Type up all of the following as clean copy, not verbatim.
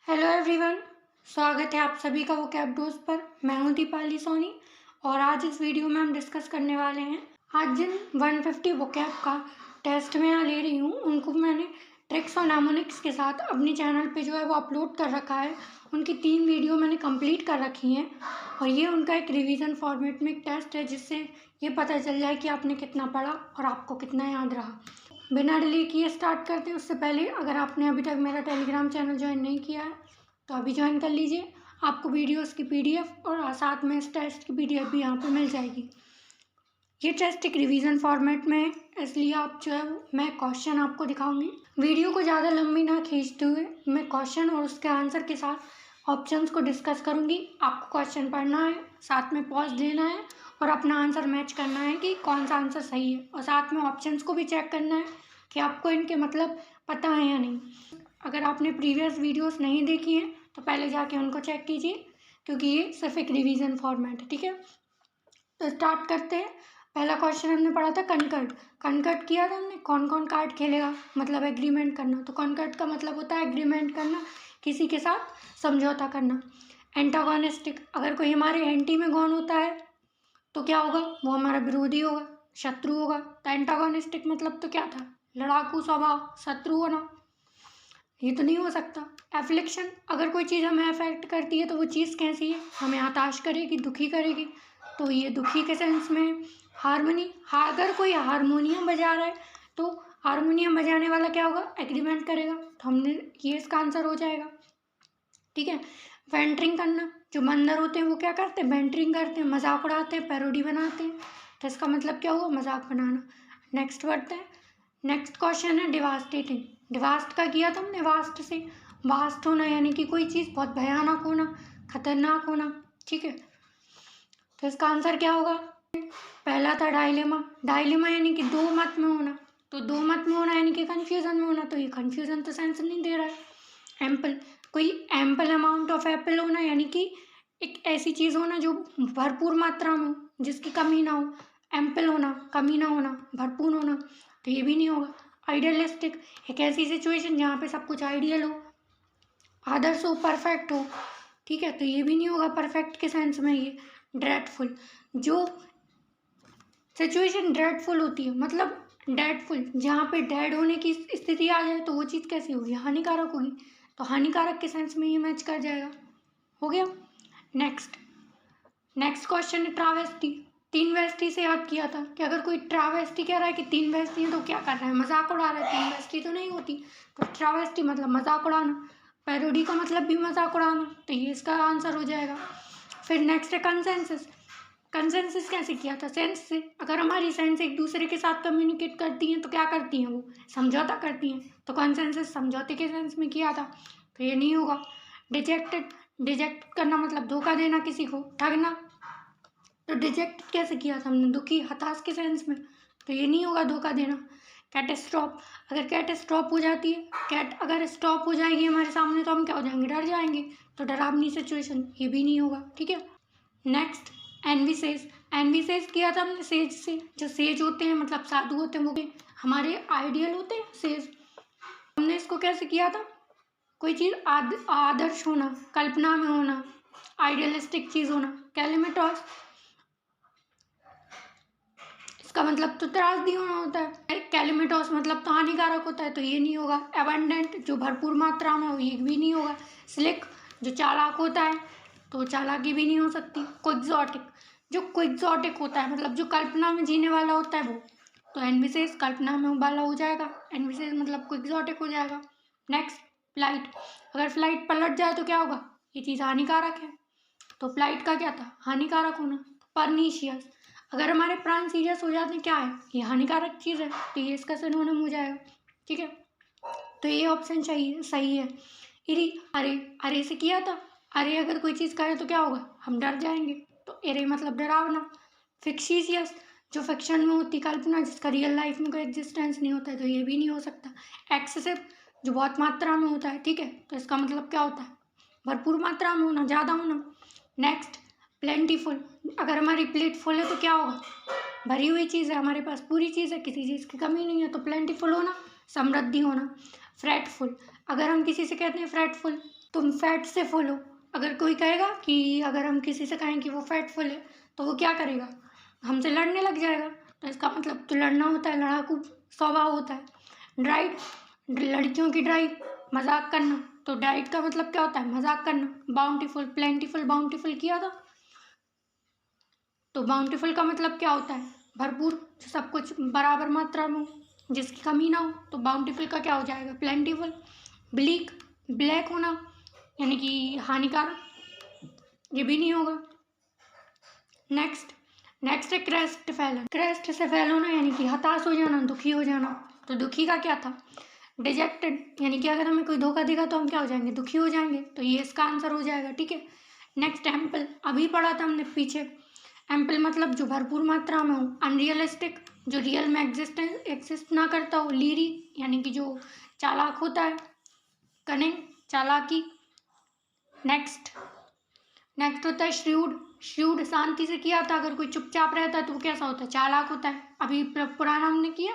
Hello everyone, स्वागत है आप सभी का वोकैब डोज पर। मैं हूं दीपाली सोनी और आज इस वीडियो में हम डिस्कस करने वाले हैं। आज जिन 150 वोकैब का टेस्ट मैं यहाँ ले रही हूँ उनको मैंने ट्रिक्स और नामोनिक्स के साथ अपने चैनल पे जो है वो अपलोड कर रखा है। उनकी 3 वीडियो मैंने कंप्लीट कर रखी हैं और ये उनका एक रिवीजन फॉर्मेट में एक टेस्ट है जिससे ये पता चल जाए कि आपने कितना पढ़ा और आपको कितना याद रहा। बिना डिले किए स्टार्ट करते हैं। उससे पहले अगर आपने अभी तक मेरा टेलीग्राम चैनल ज्वाइन नहीं किया है तो अभी ज्वाइन कर लीजिए। आपको वीडियोस की पीडीएफ और साथ में इस टेस्ट की पीडीएफ भी यहाँ पे मिल जाएगी। ये टेस्ट एक रिवीजन फॉर्मेट में है, इसलिए आप जो है मैं क्वेश्चन आपको दिखाऊंगी। वीडियो को ज़्यादा लंबी ना खींचते हुए मैं क्वेश्चन और उसके आंसर के साथ ऑप्शंस को डिस्कस करूँगी। आपको क्वेश्चन पढ़ना है, साथ में पॉज देना है और अपना आंसर मैच करना है कि कौन सा आंसर सही है, और साथ में ऑप्शंस को भी चेक करना है कि आपको इनके मतलब पता है या नहीं। अगर आपने प्रीवियस वीडियोस नहीं देखी हैं तो पहले जाके उनको चेक कीजिए, क्योंकि ये सिर्फ एक रिवीजन फॉर्मेट है। ठीक है, तो स्टार्ट करते हैं। पहला क्वेश्चन हमने पढ़ा था कनकर्ड। कनकर्ड किया था हमने, कौन कौन कार्ड खेलेगा, मतलब एग्रीमेंट करना। तो कनकर्ड का मतलब होता है एग्रीमेंट करना, किसी के साथ समझौता करना। एंटागोनिस्टिक, अगर कोई हमारे एंटी में गौन होता है तो क्या होगा, वो हमारा विरोधी होगा, शत्रु होगा। तो एंटागोनिस्टिक मतलब तो क्या था, लड़ाकू स्वभाव, शत्रु होना। ये तो नहीं हो सकता। एफ्लिक्शन, अगर कोई चीज़ हमें अफेक्ट करती है तो वो चीज़ कैसी है, हमें हताश करेगी, दुखी करेगी, तो ये दुखी के सेंस में। हारमोनी, अगर कोई हारमोनियम बजा रहा है तो हारमोनियम बजाने वाला क्या होगा, एग्रीमेंट करेगा। तो हमने ये इसका आंसर हो जाएगा। ठीक है, वेंटरिंग करना, जो बंदर होते हैं वो क्या करते हैं, वेंटरिंग करते हैं, मजाक उड़ाते हैं, पैरोडी बनाते हैं। तो इसका मतलब क्या हुआ, मजाक बनाना। नेक्स्ट बढ़ते हैं। नेक्स्ट क्वेश्चन है डिवास्टेटिंग। डिवास्ट का किया था हमने वास्ट से। वास्ट होना यानी कि कोई चीज़ बहुत भयानक होना, खतरनाक होना। ठीक है, तो इसका आंसर क्या होगा, पहला था डायलेमा। डायलेमा यानी कि दो मत में होना, तो दो मत में होना यानी कि कंफ्यूजन में होना, तो ये कंफ्यूजन तो सेंस नहीं दे रहा है। एम्पल, कोई एम्पल अमाउंट ऑफ एप्पल होना यानी कि एक ऐसी चीज़ होना जो भरपूर मात्रा में हो, जिसकी कमी ना हो। एम्पल होना, कमी ना होना, भरपूर होना, तो ये भी नहीं होगा। आइडियलिस्टिक, एक ऐसी सिचुएशन जहाँ पे सब कुछ आइडियल हो, आदर्श हो, परफेक्ट हो। ठीक है, तो ये भी नहीं होगा परफेक्ट के सेंस में। ये ड्रेडफुल, जो सिचुएशन ड्रेडफुल होती है, मतलब डेडफुल, जहाँ पे डेड होने की स्थिति आ जाए तो वो चीज़ कैसी होगी, हानिकारक होगी। तो हानिकारक के सेंस में ये मैच कर जाएगा। हो गया। नेक्स्ट क्वेश्चन है ट्रावेस्टी। 3 वेस्टी से याद किया था कि अगर कोई ट्रावेस्टी कह रहा है कि 3 वेस्टी है तो क्या कर रहा है, मजाक उड़ा रहा है। 3 वेस्टी तो नहीं होती, तो ट्रावेस्टी मतलब मजाक उड़ाना। पैरोडी का मतलब भी मजाक उड़ाना, तो ये इसका आंसर हो जाएगा। फिर नेक्स्ट है कंसेंसस। कंसेंसस कैसे किया था, सेंस से। अगर हमारी सेंस एक दूसरे के साथ कम्युनिकेट करती हैं तो क्या करती हैं, वो समझौता करती हैं। तो कंसेंसस समझौते के सेंस में किया था, तो ये नहीं होगा। डिजेक्टेड, डिजेक्ट करना मतलब धोखा देना, किसी को ठगना। तो डिजेक्ट कैसे किया था हमने, दुखी, हताश के सेंस में, तो ये नहीं होगा धोखा देना। कैटेस्ट्रॉप, अगर कैट स्टॉप हो जाती है, कैट अगर स्टॉप हो जाएगी हमारे सामने तो हम क्या हो जाएंगे, डर जाएंगे, तो डरावनी सिचुएशन, ये भी नहीं होगा। ठीक है, नेक्स्ट एनविसेज। एनविसेज किया था हमने सेज से। जो सेज होते हैं मतलब साधु होते हैं, वो भी हमारे आइडियल होते हैं सेज। हमने इसको कैसे किया था, कोई चीज़ आदर्श होना, कल्पना में होना, आइडियलिस्टिक चीज़ होना। कैलिमेटॉस, इसका मतलब तो त्रासदी होना होता है। कैलिमेटॉस मतलब तो हानिकारक होता है, तो ये नहीं होगा। एबंडेंट, जो भरपूर मात्रा में हो, ये भी नहीं होगा। स्लिक, जो चालाक होता है, तो चालाकी भी नहीं हो सकती। क्विक्सोटिक, जो क्विक्सोटिक होता है मतलब जो कल्पना में जीने वाला होता है वो, तो एनविसेज कल्पना में वाला हो जाएगा। एनविसेज मतलब क्विक्सोटिक हो जाएगा। नेक्स्ट फ्लाइट, अगर फ्लाइट पलट जाए तो क्या होगा, ये चीज़ हानिकारक है, तो फ्लाइट का क्या था, हानिकारक होना। परनीशियस, अगर हमारे प्राण सीरियस हो जाते हैं, क्या है, ये हानिकारक चीज़ है, तो ये इसका सिनोनिम हो जाएगा। ठीक है, तो ये ऑप्शन सही है। इरी, अरे, अरे से किया था। अरे अगर कोई चीज़ करे तो क्या होगा, हम डर जाएंगे, तो एरे मतलब डरावना। फिक्शिशियस, जो फिक्शन में होती कल्पना, जिसका रियल लाइफ में कोई एग्जिस्टेंस नहीं होता है, तो ये भी नहीं हो सकता। एक्सेसिव, जो बहुत मात्रा में होता है। ठीक है, तो इसका मतलब क्या होता है, भरपूर मात्रा में होना, ज़्यादा होना। नेक्स्ट प्लेंटीफुल, अगर हमारी प्लेट फुल है तो क्या होगा, भरी हुई चीज़ है, हमारे पास पूरी चीज़ है, किसी चीज़ की कमी नहीं है, तो प्लेंटीफुल होना, समृद्धि होना। फ्रैटफुल। अगर हम किसी से कहते हैं फ्रैटफुल, तुम फैट से फुल हो। अगर कोई कहेगा कि अगर हम किसी से कहें कि वो फैटफुल है तो वो क्या करेगा, हमसे लड़ने लग जाएगा। तो इसका मतलब तो लड़ना होता है, लड़ाकू स्वभाव होता है। ड्राइड, लड़कियों की ड्राइव, मजाक करना। तो डाइट का मतलब क्या होता है, मजाक करना। बाउंटीफुल, प्लेंटीफुल, बाउंटीफुल किया था तो बाउंटीफुल का मतलब क्या होता है, भरपूर, सब कुछ बराबर मात्रा में हो, जिसकी कमी ना हो। तो बाउंटीफुल का क्या हो जाएगा, प्लेंटीफुल। ब्लीक, ब्लैक होना यानी कि हानिकारक, ये भी नहीं होगा। नेक्स्ट है क्रेस्ट फैलन। क्रेस्ट से फैल होना यानी कि हताश हो जाना, दुखी हो जाना। तो दुखी का क्या था, डिजेक्टेड, यानी कि अगर हमें कोई धोखा देगा तो हम क्या हो जाएंगे, दुखी हो जाएंगे। तो ये इसका आंसर हो जाएगा, ठीक है। नेक्स्ट एम्पल, अभी पढ़ा था हमने पीछे। एम्पल मतलब जो भरपूर मात्रा में हो। अनरियलिस्टिक, जो रियल में एग्जिस्ट ना करता हो। लीरी यानी कि जो चालाक होता है। कनिंग, चालाकी। नेक्स्ट होता है श्रूड। श्रूड शांति से किया था, अगर कोई चुपचाप रहता है तो वो कैसा होता है, चालाक होता है। अभी पुराना हमने किया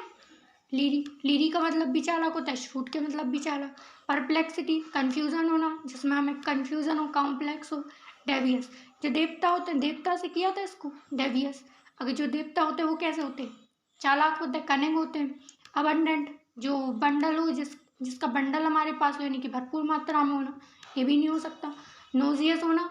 लीरी। लीरी का मतलब भी चालाक होता है, श्रूड के मतलब भी चालाक। परप्लेक्सिटी, कंफ्यूजन होना, जिसमें हमें कंफ्यूजन हो, कॉम्प्लेक्स हो। डेवियस, जो देवता होते हैं, देवता से किया था इसको, डेवियस। अगर जो देवता होते हैं वो कैसे होते हैं, चालाक होते हैं, कनिंग होते हैं। अबंडेंट, जो बंडल हो, जिसका बंडल हमारे पास हो, यानी कि भरपूर मात्रा में होना, ये भी नहीं हो सकता। नोजियस होना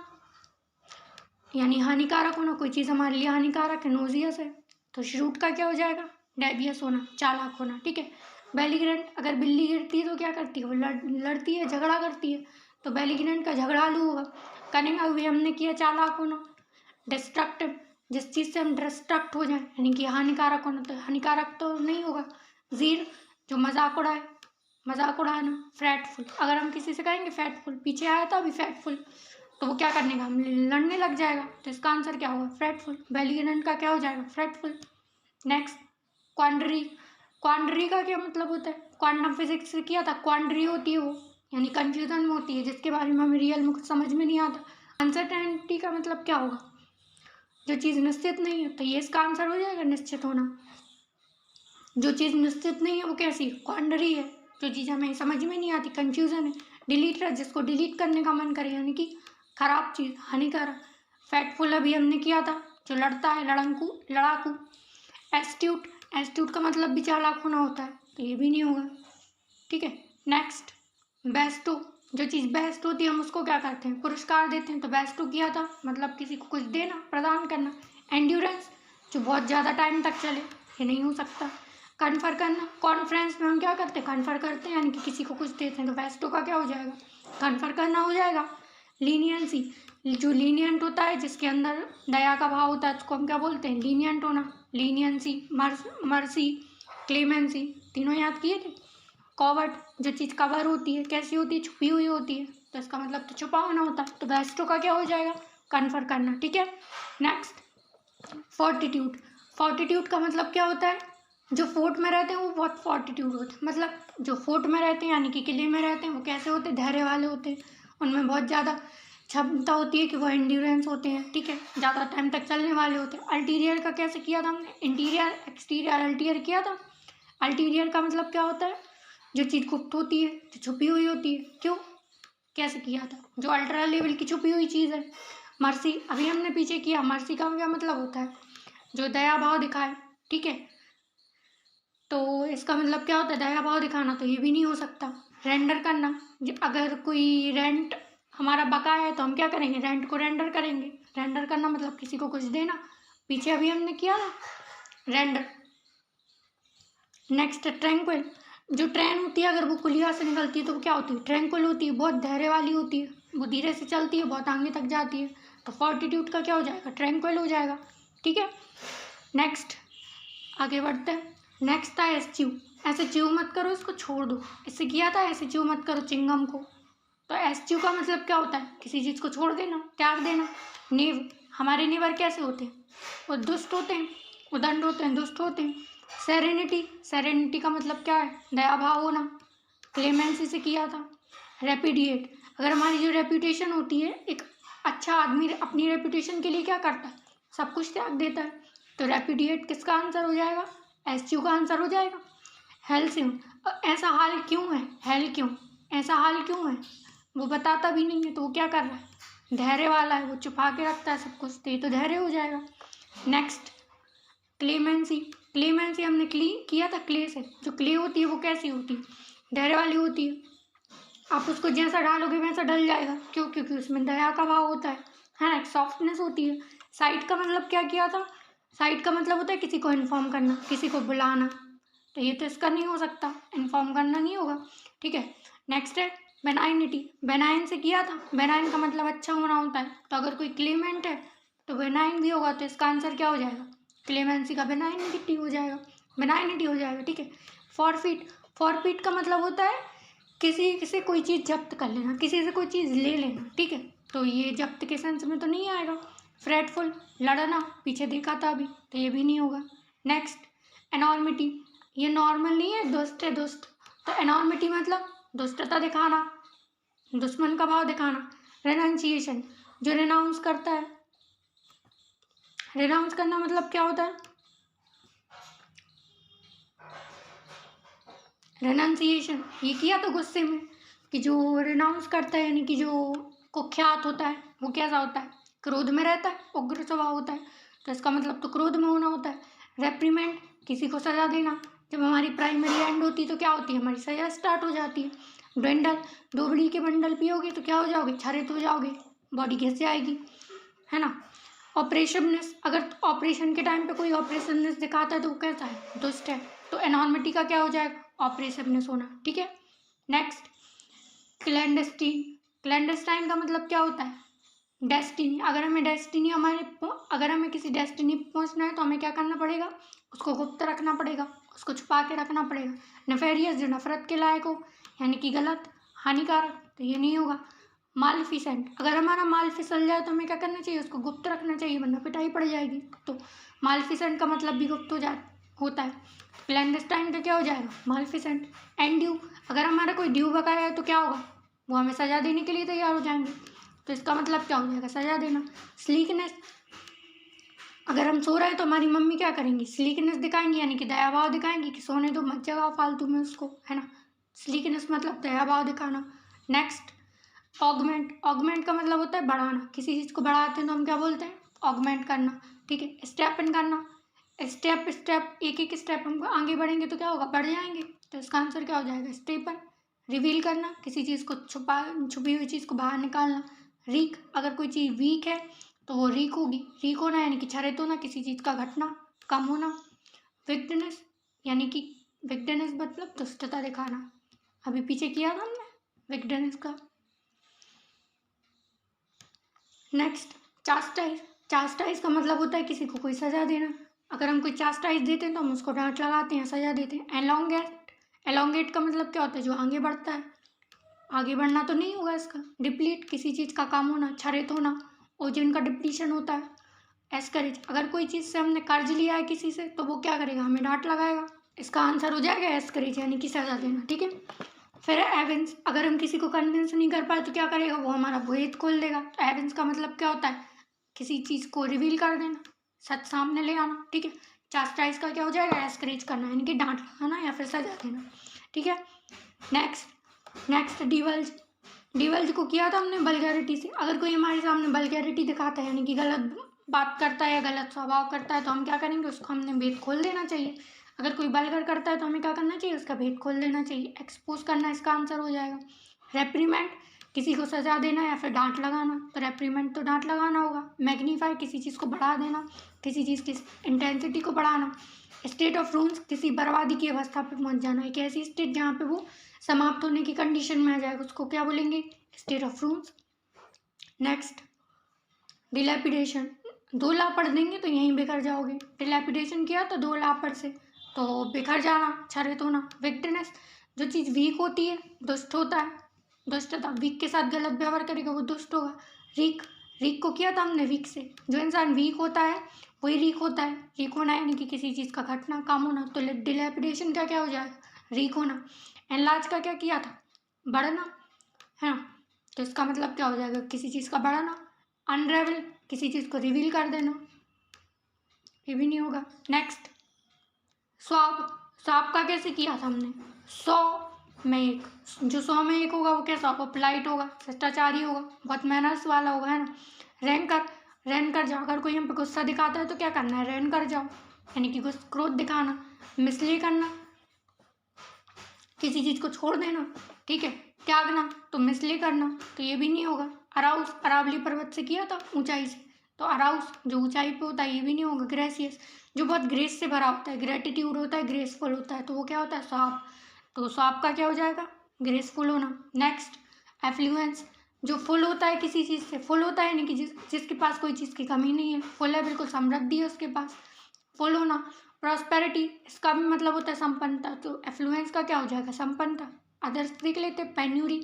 यानी हानिकारक होना, कोई चीज़ हमारे लिए हानिकारक है, नोजियस है। तो श्रूड का क्या हो जाएगा, डेवियस होना, चालाक होना, ठीक है। बेलीग्रेंट, अगर बिल्ली गिरती है तो क्या करती है, वो लड़ती है, झगड़ा करती है। तो बेलीग्रेंट का झगड़ालू होगा। कनिंग, अभी हमने किया चालाक होना। डिस्ट्रक्टिव, जिस चीज़ से हम डिस्ट्रक्ट हो जाए, यानी कि हानिकारक होना। तो हानिकारक तो नहीं होगा। जीर, जो मजाक उड़ाए, मजाक उड़ाना। फ्रैटफुल, अगर हम किसी से कहेंगे फैटफुल, पीछे आया था अभी फैटफुल, तो वो क्या करने का, हम लड़ने लग जाएगा। तो इसका आंसर क्या होगा, फ्रैटफुल। बेलीग्रेंट का क्या हो जाएगा, फ्रैटफुल। नेक्स्ट क्वांडरी। क्वांडरी का क्या मतलब होता है, क्वांटम फिजिक्स से किया था। क्वांडरी होती है वो, यानी कंफ्यूजन में होती है, जिसके बारे में हमें रियल में कुछ समझ में नहीं आता। अनसर्टेनिटी का मतलब क्या होगा, जो चीज़ निश्चित नहीं है। तो ये इसका आंसर हो जाएगा, निश्चित होना। जो चीज़ निश्चित नहीं है वो कैसी, क्वांडरी है। जो चीज़ हमें समझ में नहीं आती, कंफ्यूजन है। डिलीटर, जिसको डिलीट करने का मन करे, यानी कि खराब चीज़, हानिकारक। फैटफुल अभी हमने किया था, जो लड़ता है, लड़ाकू। एस्ट्यूट, एस्ट्यूट का मतलब भी चालाक होना होता है, तो ये भी नहीं होगा, ठीक है। नेक्स्ट बेस्टो, जो चीज़ बेस्ट होती है हम उसको क्या करते हैं, पुरस्कार देते हैं। तो बेस्टो किया था मतलब किसी को कुछ देना, प्रदान करना। एंड्योरेंस, जो बहुत ज़्यादा टाइम तक चले, ये नहीं हो सकता। कन्फर करना, कॉन्फ्रेंस में हम क्या करते हैं, कन्फर करते हैं, यानी कि किसी को कुछ देते हैं। तो बेस्टो का क्या हो जाएगा, कन्फर करना हो जाएगा। लीनियंसी, जो लीनियंट होता है, जिसके अंदर दया का भाव होता है, उसको हम क्या बोलते हैं, लीनियंट होना। लीनियंसी, मर्सी, क्लेमेंसी, तीनों याद किए थे। कॉवर्ट, जो चीज़ कवर होती है, कैसी होती है, छुपी हुई होती है, तो इसका मतलब तो छुपा होना होता है। तो बेस्टो का क्या हो जाएगा, कन्फर करना, ठीक है। Next fortitude. फोर्टिट्यूड का मतलब क्या होता है, जो फोर्ट में रहते हैं वो बहुत फोर्टिट्यूड होते हैं, मतलब जो फोर्ट में रहते हैं यानी कि किले में रहते हैं, वो कैसे होते हैं, धैर्य वाले होते हैं। उनमें बहुत ज़्यादा क्षमता होती है कि वो एंड्योरेंस होते हैं, ठीक है, ज़्यादा टाइम तक चलने वाले होते हैं। अल्टीरियर का कैसे किया था हमने, इंटीरियर, एक्सटीरियर, अल्टीरियर किया था। अल्टीरियर का मतलब क्या होता है, जो चीज़ गुप्त होती है, जो छुपी हुई होती है। क्यों, कैसे किया था, जो अल्ट्रा लेवल की छुपी हुई चीज़ है। मर्सी, अभी हमने पीछे किया। मर्सी का क्या मतलब होता है, जो दया भाव दिखाए, ठीक है। तो इसका मतलब क्या होता है, दया भाव दिखाना, तो ये भी नहीं हो सकता। रेंडर करना, अगर कोई रेंट हमारा बका है तो हम क्या करेंगे, रेंट को रेंडर करेंगे। रेंडर करना मतलब किसी को कुछ देना, पीछे अभी हमने किया ना, रेंडर। नेक्स्ट ट्रैंक्विल, जो ट्रेन होती है अगर वो कुलिया से निकलती है तो वो क्या होती है, ट्रैंक्विल होती है, बहुत धैर्य वाली होती है, वो धीरे से चलती है, बहुत आगे तक जाती है। तो फोर्टिट्यूड का क्या हो जाएगा, ट्रैंक्विल हो जाएगा, ठीक है। नेक्स्ट आगे बढ़ते हैं। नेक्स्ट था एस्च्यू। ऐसे च्यू मत करो, इसको छोड़ दो, इससे किया था ऐसे च्यू मत करो, चिंगम को। तो एस्च्यू का मतलब क्या होता है, किसी चीज़ को छोड़ देना, त्याग देना। नीव, हमारे नीवर कैसे होते हैं, वो दुष्ट होते हैं, उदंड होते हैं, दुष्ट होते हैं। सेरेनिटी, सेरेनिटी का मतलब क्या है, दया भाव होना। क्लेमेंसी से किया था। रेपिडिएट, अगर हमारी जो रेपुटेशन होती है, एक अच्छा आदमी अपनी रेपुटेशन के लिए क्या करता है, सब कुछ त्याग देता है। तो रेपिडिएट किसका आंसर हो जाएगा, एस्च्यू का आंसर हो जाएगा। हेल से हूँ। ऐसा हाल क्यों है, हेल क्यों, ऐसा हाल क्यों है, वो बताता भी नहीं है तो वो क्या कर रहा है, धैर्य वाला है, वो छुपा के रखता है सब कुछ, तो ये तो धैर्य हो जाएगा। नेक्स्ट क्लेमेंसी, क्लेमेंसी हमने किया था क्ले से। जो क्ले होती है वो कैसी होती है, धैर्य वाली होती है। आप उसको जैसा डालोगे वैसा डल जाएगा, क्यों, क्योंकि उसमें दया का भाव होता है ना, एक सॉफ्टनेस होती है। साइट का मतलब क्या किया था, साइट का मतलब होता है किसी को इन्फॉर्म करना, किसी को बुलाना, तो ये तो इसका नहीं हो सकता, इन्फॉर्म करना नहीं होगा, ठीक है। नेक्स्ट है बेनाइनिटी, बेनाइन से किया था, बेनाइन का मतलब अच्छा होना होता है, तो अगर कोई क्लेमेंट है तो बेनाइन भी होगा, तो इसका आंसर क्या हो जाएगा, क्लेमेंसी का बेनाइनिटी हो जाएगा, बेनाइनिटी हो जाएगा, ठीक है। फॉरफिट, फॉरफिट का मतलब होता है किसी से कोई चीज़ जब्त कर लेना, किसी से कोई चीज़ ले लेना, ठीक है, तो ये जब्त के सेंस में तो नहीं आएगा। फ्रेटफुल, लड़ना, पीछे देखा था अभी, तो ये भी नहीं होगा। नेक्स्ट एनॉर्मिटी, ये नॉर्मल नहीं है, दुष्ट है, दुष्ट, तो एनॉर्मिटी मतलब दुष्टता दिखाना, दुश्मन का भाव दिखाना। रेनाउंसिएशन, जो रेनाउंस करता है, रेनाउंस करना मतलब क्या होता है, रेनाउंसिएशन ये किया तो गुस्से में, कि जो रेनाउंस करता है यानी कि जो कुख्यात होता है वो कैसा होता है, क्रोध में रहता है, उग्र स्वभाव होता है, तो इसका मतलब तो क्रोध में होना होता है। रेप्रीमेंट, किसी को सजा देना, जब हमारी प्राइमरी एंड होती है तो क्या होती है, हमारी सजा स्टार्ट हो जाती है। ड्वेंडल, दो बड़ी के बंडल पियोगे तो क्या हो जाओगे, क्षरित हो जाओगे, बॉडी घिस जाएगी, है ना। ऑपरेशननेस, अगर ऑपरेशन के टाइम पे कोई ऑपरेशननेस दिखाता है तो वो कैसा है, दुष्ट है, तो एनॉर्मिटी का क्या हो जाएगा, ऑपरेशननेस होना, ठीक है। नेक्स्ट क्लैंडस्टीन, क्लैंडस्टाइन का मतलब क्या होता है, डेस्टिनी, अगर हमें डेस्टिनी अगर हमें किसी डेस्टिनी पे पहुंचना है तो हमें क्या करना पड़ेगा, उसको गुप्त रखना पड़ेगा, उसको छुपा के रखना पड़ेगा। नेफेरियस, जो नफरत के लायक हो, यानी कि गलत, हानिकारक, तो ये नहीं होगा। मालफिसेंट, अगर हमारा माल फिसल जाए तो हमें क्या करना चाहिए, उसको गुप्त रखना चाहिए, वरना पिटाई पड़ जाएगी, तो मालफिसेंट का मतलब भी गुप्त होता है। क्लैंडस्टाइन का क्या हो जाएगा, मालफिसेंट। एंड ड्यू, अगर हमारा कोई ड्यू बकाया है तो क्या होगा, वो हमें सजा देने के लिए तैयार हो जाएंगे, तो इसका मतलब क्या हो जाएगा, सजा देना। स्लीकनेस, अगर हम सो रहे हैं तो हमारी मम्मी क्या करेंगी, स्लीकनेस दिखाएंगी, यानी कि दया भाव दिखाएंगी कि सोने दो, मत जगाओ फालतू में उसको, है ना। स्लीकनेस मतलब दया भाव दिखाना। नेक्स्ट ऑगमेंट, ऑगमेंट का मतलब होता है बढ़ाना, किसी चीज़ को बढ़ाते हैं तो हम क्या बोलते हैं, ऑगमेंट करना, ठीक है। स्टेप इन करना, स्टेप स्टेप एक एक स्टेप हम आगे बढ़ेंगे तो क्या होगा, बढ़ जाएंगे, तो इसका आंसर क्या हो जाएगा, स्टेपन। रिवील करना, किसी चीज़ को छुपी हुई चीज़ को बाहर निकालना। रीक, अगर कोई चीज़ वीक है तो वो रीक होगी, रीक होना यानी कि क्षरित होना, किसी चीज़ का घटना, कम होना। विक्डनेस, यानी कि विक्डनेस मतलब दुष्टता दिखाना, अभी पीछे किया था हमने विक्डनेस का। नेक्स्ट चास्टाइज, चास्टाइज का मतलब होता है किसी को कोई सजा देना, अगर हम कोई चास्टाइज देते हैं तो हम उसको डांट लगाते हैं, सजा देते हैं। एलोंगेट, एलोंगेट का मतलब क्या होता है, जो आगे बढ़ता है, आगे बढ़ना तो नहीं होगा इसका। डिप्लीट, किसी चीज़ का काम होना, क्षरित होना, ओजन का डिप्लीशन होता है। एस्करेज, अगर कोई चीज़ से हमने कर्ज लिया है किसी से तो वो क्या करेगा, हमें डांट लगाएगा, इसका आंसर हो जाएगा एस्करेज, यानी कि सजा देना, ठीक है। फिर एविंस, अगर हम किसी को कन्विंस नहीं कर पाए तो क्या करेगा, वो हमारा भेद खोल देगा, तो एविंस का मतलब क्या होता है, किसी चीज़ को रिवील कर देना, सच सामने ले आना, ठीक है। चास्टाइज का क्या हो जाएगा, एस्करेज करना, यानी कि डांट लगाना या फिर सजा देना, ठीक है। नेक्स्ट डिवल्ज, डिवल्ज को किया था हमने वल्गैरिटी से, अगर कोई हमारे सामने वल्गैरिटी दिखाता है यानी कि गलत बात करता है या गलत स्वभाव करता है तो हम क्या करेंगे, उसको हमने भेद खोल देना चाहिए। अगर कोई वल्गर करता है तो हमें क्या करना चाहिए, उसका भेद खोल देना चाहिए। एक्सपोज करना इसका आंसर हो जाएगा। रेप्रीमेंट, किसी को सजा देना या फिर डांट लगाना, तो रेप्रीमेंट तो डांट लगाना होगा। मैग्नीफाई, किसी चीज़ को बढ़ा देना, किसी चीज़ की इंटेंसिटी को बढ़ाना। स्टेट ऑफ रून्स, किसी बर्बादी की अवस्था पे पहुंच जाना, एक ऐसी स्टेट जहाँ पे वो समाप्त होने की कंडीशन में आ जाएगा, उसको क्या बोलेंगे, स्टेट ऑफ रून्स। नेक्स्ट डिलैपिडेशन, दो लापड़ देंगे तो यहीं बिखर जाओगे, डिलैपिडेशन किया तो दो लापड़ से तो बिखर जाना, क्षरित होना। विक्टनेस, जो चीज़ वीक होती है दुष्ट होता है, दुष्टता, वीक के साथ गलत व्यवहार करेगा वो दुष्ट होगा। रीक, रीक को किया था हमने वीक से, जो इंसान वीक होता है वही रीक होता है, रीक होना यानी कि किसी चीज़ का घटना, काम होना, तो डिलैपिडेशन का क्या हो जाएगा, रीक होना। एनलार्ज का क्या किया था, बढ़ना, है ना, तो इसका मतलब क्या हो जाएगा, किसी चीज़ का बढ़ना। अनरेवल, किसी चीज़ को रिवील कर देना, ये भी नहीं होगा। नेक्स्ट स्वाब, सांप का कैसे किया था हमने, 100 में 1। जो 100 में 1 होगा वो कैसा होगा, पोलाइट होगा, शिष्टाचारी होगा, बहुत मैनर्स वाला होगा, है ना। रैन कर जाओ, अगर कोई हम पे गुस्सा दिखाता है तो क्या करना है, रैन कर जाओ, यानी कि क्रोध दिखाना। मिसली करना, किसी चीज़ को छोड़ देना, ठीक है। त्यागना, तो मिसली करना, तो ये भी नहीं होगा। अराउस, अरावली पर्वत से किया था, ऊंचाई से, तो अराउस जो ऊंचाई पे होता है ये भी नहीं होगा। ग्रेसियस, जो बहुत ग्रेस से भरा होता है, ग्रेटिट्यूड होता है, ग्रेसफुल होता है, तो वो क्या होता है, सांप। तो सांप का क्या हो जाएगा, ग्रेसफुल होना। नेक्स्ट, एफ्लुएंस, जो फुल होता है, किसी चीज़ से फुल होता है, यानी कि जिसके पास कोई चीज़ की कमी नहीं है, फुल है, बिल्कुल समृद्धि है उसके पास, फुल होना। प्रॉस्पेरिटी, इसका भी मतलब होता है संपन्नता, तो एफ्लुएंस का क्या हो जाएगा, संपन्नता। अदर्स देख लेते हैं, पेन्यूरी,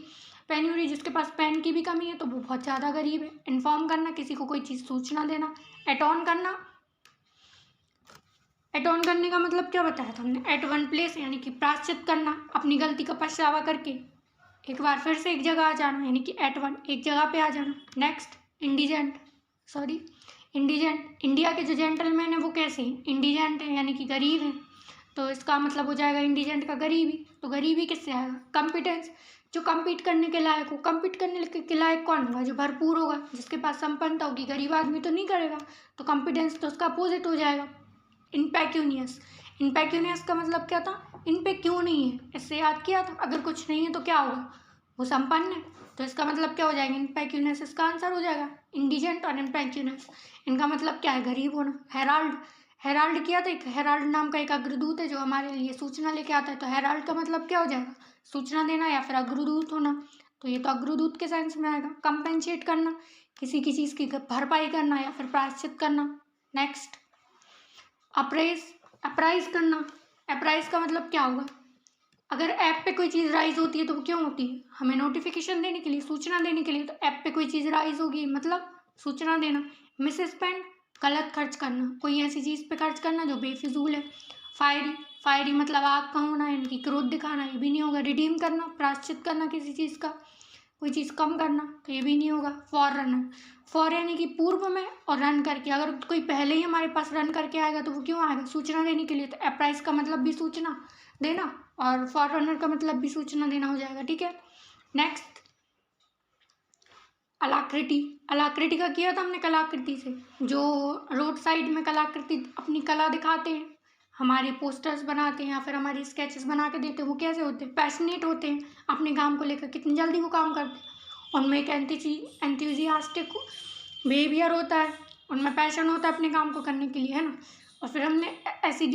पेन्यूरी जिसके पास पेन की भी कमी है तो वो बहुत ज़्यादा गरीब है। इन्फॉर्म करना, किसी को कोई चीज़ सूचना देना। एटोन करना, एटोन करने का मतलब क्या बताया था हमने, एट वन प्लेस, यानी कि प्रायश्चित करना, अपनी गलती का पछतावा करके एक बार फिर से एक जगह आ जाना, यानी कि एट वन, एक जगह पे आ जाना। नेक्स्ट, इंडिजेंट, इंडिजेंट, इंडिया के जो जेंटलमैन है वो कैसे हैं, इंडिजेंट है, यानी कि गरीब है, तो इसका मतलब हो जाएगा इंडिजेंट का गरीबी। तो गरीबी किससे आएगा, कॉम्पिटेंस, जो कम्पीट करने के लायक हो। कम्पीट करने के लायक कौन होगा, जो भरपूर होगा, जिसके पास संपन्नता होगी। गरीब आदमी तो नहीं करेगा, तो कॉम्पिटेंस तो उसका अपोजिट हो जाएगा। इनपेक्यूनियस, इनपेक्यूनियस का मतलब क्या था, इन पे क्यों नहीं है, इससे याद किया था, अगर कुछ नहीं है तो क्या होगा, वो संपन्न है, तो इसका मतलब क्या हो जाएगा, इनपेक्यूनियस, इसका आंसर हो जाएगा। इंडिजेंट और इनपेक्यूनियस, इनका मतलब क्या है, गरीब होना। हेराल्ड, हेराल्ड किया था, एक हेराल्ड नाम का एक अग्रदूत है जो हमारे लिए सूचना लेके आता है, तो हेराल्ड का मतलब क्या हो जाएगा, सूचना देना या फिर अग्रदूत होना, तो ये तो अग्रदूत के सेंस में आएगा। कंपेंसेट करना, किसी की चीज़ की भरपाई करना या फिर प्रायश्चित करना। नेक्स्ट, अप्राइज, अप्राइज करना, अप्राइज का मतलब क्या होगा, अगर ऐप पे कोई चीज़ राइज होती है तो वो क्यों होती है, हमें नोटिफिकेशन देने के लिए, सूचना देने के लिए, तो ऐप पे कोई चीज़ राइज होगी मतलब सूचना देना। मिस स्पेंड, गलत खर्च करना, कोई ऐसी चीज़ पे खर्च करना जो बेफिजूल है। फायरी, फायरी मतलब आग का होना, यानी कि क्रोध दिखाना, ये भी नहीं होगा। रिडीम करना, प्रायश्चित करना किसी चीज़ का, कोई चीज़ कम करना, तो ये भी नहीं होगा। फॉर रनर, फॉर यानी कि पूर्व में, और रन करके, अगर कोई पहले ही हमारे पास रन करके आएगा तो वो क्यों आएगा, सूचना देने के लिए, तो अप्राइज का मतलब भी सूचना देना और फॉर रनर का मतलब भी सूचना देना हो जाएगा, ठीक है। नेक्स्ट, अलाकृति, अलाकृति का किया था हमने, कलाकृति से, जो रोड साइड में कलाकृति अपनी कला दिखाते हैं, हमारे पोस्टर्स बनाते हैं या फिर हमारी स्केचेस बना के देते हैं, वो कैसे होते हैं, पैशनेट होते हैं अपने काम को लेकर, कितनी जल्दी वो काम करते हैं, उनमें एक एंथुजियास्टिक बिहेवियर होता है, उनमें पैशन होता है अपने काम को करने के लिए, है ना। और फिर हमने ऐसी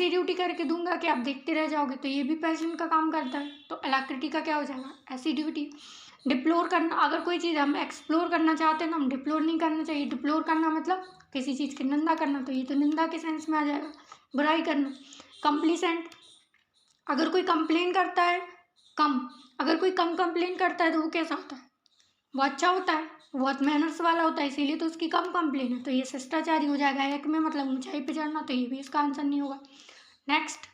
ड्यूटी करके दूंगा कि आप देखते रह जाओगे, तो ये भी पैशन का काम करता है, तो अलाकृति का क्या हो जाएगा, ऐसी ड्यूटी। डिप्लोर करना, अगर कोई चीज़ हम एक्सप्लोर करना चाहते हैं ना, हम डिप्लोर नहीं करना चाहिए। डिप्लोर करना मतलब किसी चीज़ की निंदा करना, तो ये तो निंदा के सेंस में आ जाएगा, बुराई करना। कंप्लीसेंट, अगर कोई कंप्लेन करता है कम, अगर कोई कम कंप्लेन करता है तो वो कैसा होता है, वो अच्छा होता है, बहुत मैनर्स वाला होता है, इसीलिए तो उसकी कम कंप्लेन है, तो ये शिष्टाचारी हो जाएगा। एक में मतलब ऊंचाई पे चढ़ना, तो ये भी इसका आंसर नहीं होगा। नेक्स्ट,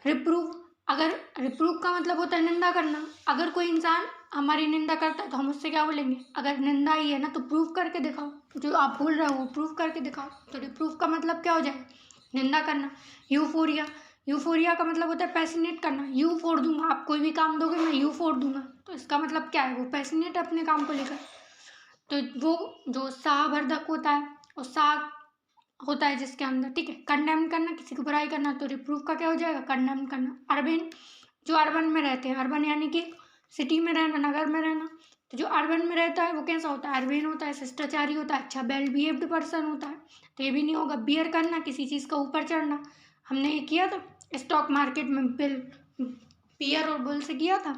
रिप्रूव, अगर रिप्रूव का मतलब होता है निंदा करना, अगर कोई इंसान हमारी निंदा करता है तो हम उससे क्या बोलेंगे, अगर निंदा ही है ना तो प्रूव करके दिखाओ, जो आप बोल रहे हो वो प्रूव करके दिखाओ, तो रिप्रूव का मतलब क्या हो जाएगा, निंदा करना। यूफोरिया, यूफोरिया का मतलब होता है पैसिनेट करना, यू फोड़ दूंगा, आप कोई भी काम दोगे मैं यू फोड़ दूंगा, तो इसका मतलब क्या है, वो पैसिनेट है अपने काम को लेकर। तो वो जो उत्साहवर्धक होता है, उत्साह होता है जिसके अंदर, ठीक है। कंडेम करना, किसी की बुराई करना, तो रिप्रूव का क्या हो जाएगा, कंडेम करना। अर्बन, जो अर्बन में रहते हैं, अर्बन यानी कि सिटी में रहना, नगर में रहना, तो जो अर्बन में रहता है वो कैसा होता है, अर्बन होता है, शिष्टाचारी होता है, अच्छा वेल बिहेव्ड पर्सन होता है, तो ये भी नहीं होगा। बियर करना, किसी चीज़ का ऊपर चढ़ना, हमने ये किया था स्टॉक मार्केट में, बिल पियर और बुल से किया था,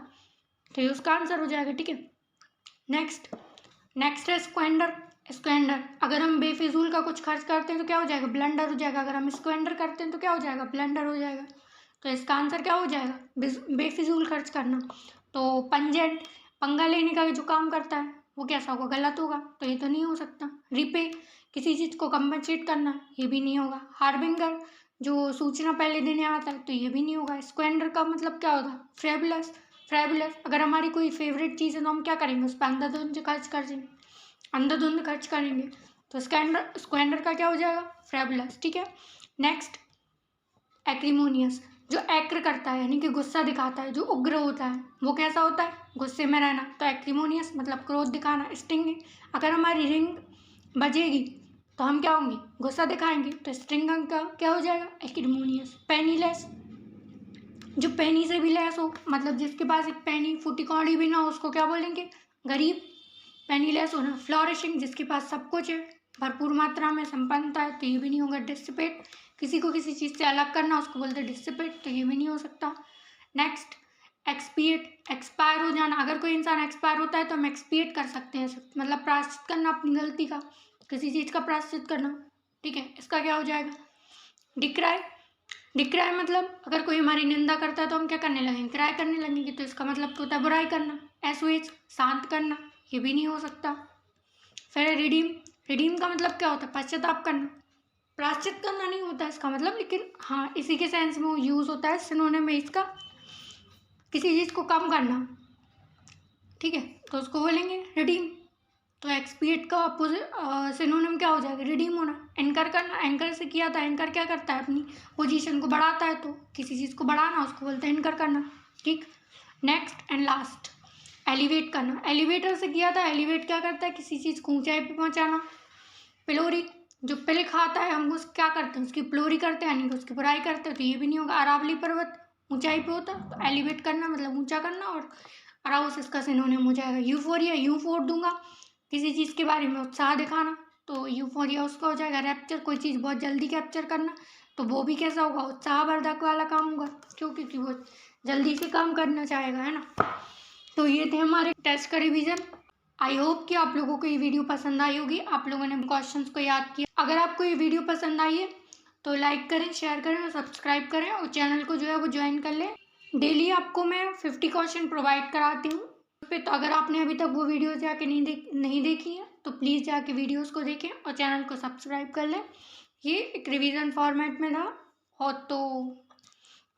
तो ये उसका आंसर हो जाएगा, ठीक है। नेक्स्ट है स्क्वेंडर, स्क्वेंडर, अगर हम बेफिजूल का कुछ खर्च करते हैं तो क्या हो जाएगा, ब्लंडर हो जाएगा, अगर हम स्क्वेंडर करते हैं तो क्या हो जाएगा, ब्लंडर हो जाएगा, तो इसका आंसर क्या हो जाएगा, बेफिजूल खर्च करना। तो पंजेंट, पंगा लेने का जो काम करता है वो कैसा होगा, गलत होगा, तो ये तो नहीं हो सकता। रिपे, किसी चीज़ को कंपनसेट करना, ये भी नहीं होगा। हार्बिंगर, जो सूचना पहले देने आता है, तो ये भी नहीं होगा। स्क्वेंडर का मतलब क्या होगा, फ्रेबुलस, फ्रेबुलस, अगर हमारी कोई फेवरेट चीज़ है तो हम क्या करेंगे, उस पर अंधाधुंध खर्च कर देंगे, अंधाधुंध खर्च करेंगे, तो स्क्वेंडर का क्या हो जाएगा, फ्रेबुलस, ठीक है। नेक्स्ट, एक्रीमोनियस, जो एक्र करता है यानी कि गुस्सा दिखाता है, जो उग्र होता है, वो कैसा होता है? गुस्से में रहना। तो एक्रीमोनियस मतलब क्रोध दिखाना। स्टिंगिंग, अगर हमारी रिंग बजेगी तो हम क्या होंगे? गुस्सा दिखाएंगे, तो स्टिंगिंग का क्या हो जाएगा? एक्रीमोनियस। पेनीलेस, जो पेनी से भी लेस हो, मतलब जिसके पास एक पेनी फूटी कौड़ी भी ना हो, उसको क्या बोलेंगे? गरीब। पेनीलेस होना। फ्लोरिशिंग, जिसके पास सब कुछ है, भरपूर मात्रा में संपन्नता है, तो ये भी नहीं होगा। डिसिपेट, किसी को किसी चीज़ से अलग करना, उसको बोलते हैं डिसिपेट, तो ये भी नहीं हो सकता। नेक्स्ट, एक्सपिएट, एक्सपायर हो जाना। अगर कोई इंसान एक्सपायर होता है तो हम एक्सपिएट कर सकते हैं, मतलब प्रायश्चित करना अपनी गलती का, किसी चीज़ का प्रायश्चित करना, ठीक है। इसका क्या हो जाएगा? डिक्राई, डिक्राई मतलब अगर कोई हमारी निंदा करता है तो हम क्या करने लगेंगे? क्राई करने लगेंगे, तो इसका मतलब तो होता है बुराई करना। एसोएच, शांत करना, ये भी नहीं हो सकता। फिर रिडीम, रिडीम का मतलब क्या होता है? पश्चाताप करना। प्रायश्चित करना नहीं होता इसका मतलब, लेकिन हाँ इसी के सेंस में यूज होता है। सिनोनिम में इसका किसी चीज़ को कम करना, ठीक है, तो उसको बोलेंगे रिडीम। तो एक्सपिएट का अपोजिट सिनोनिम क्या हो जाएगा? रिडीम होना। एंकर करना, एंकर से किया था। एंकर क्या करता है? अपनी पोजीशन को बढ़ाता है, तो किसी चीज़ को बढ़ाना उसको बोलते हैं एंकर करना, ठीक। नेक्स्ट एंड लास्ट, एलिवेट करना। एलिवेटर से किया था। एलिवेट क्या करता है? किसी चीज़ को ऊंचाई पे पहुंचाना। पिलोरी, जो पिल खाता है हम उस क्या करते हैं? उसकी पिलोरी करते हैं, यानी कि उसकी बुराई करते हैं, तो ये भी नहीं होगा। अरावली पर्वत ऊंचाई पे होता है, तो एलिवेट करना मतलब ऊंचा करना, और अराउस इसका सिनोनिम हो जाएगा। यूफोरिया, यू फोर दूंगा, किसी चीज़ के बारे में उत्साह दिखाना, तो यूफोरिया उसका हो जाएगा। रैप्चर, कोई चीज़ बहुत जल्दी कैप्चर करना, तो वो भी कैसा होगा? उत्साहवर्धक वाला काम होगा, क्यों? क्योंकि वो जल्दी से काम करना चाहेगा, है ना। तो ये थे हमारे टेस्ट का रिवीजन। आई होप कि आप लोगों को ये वीडियो पसंद आई होगी, आप लोगों ने क्वेश्चंस को याद किया। अगर आपको ये वीडियो पसंद आई है तो लाइक करें, शेयर करें और सब्सक्राइब करें, और चैनल को जो है वो ज्वाइन कर लें। डेली आपको मैं 50 क्वेश्चन प्रोवाइड कराती हूँ पे, तो अगर आपने अभी तक वो वीडियो जाके नहीं देखी है तो प्लीज़ जाके वीडियोस को देखें और चैनल को सब्सक्राइब कर लें। ये एक रिवीजन फॉर्मेट में था। और तो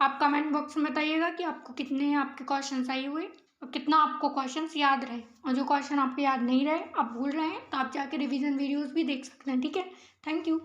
आप कमेंट बॉक्स में बताइएगा कि आपको कितने आपके क्वेश्चंस आए हुए और कितना आपको क्वेश्चंस याद रहे, और जो क्वेश्चन आपको याद नहीं रहे, आप भूल रहे हैं, तो आप जाके रिवीजन वीडियोस भी देख सकते हैं, ठीक है। Thank you.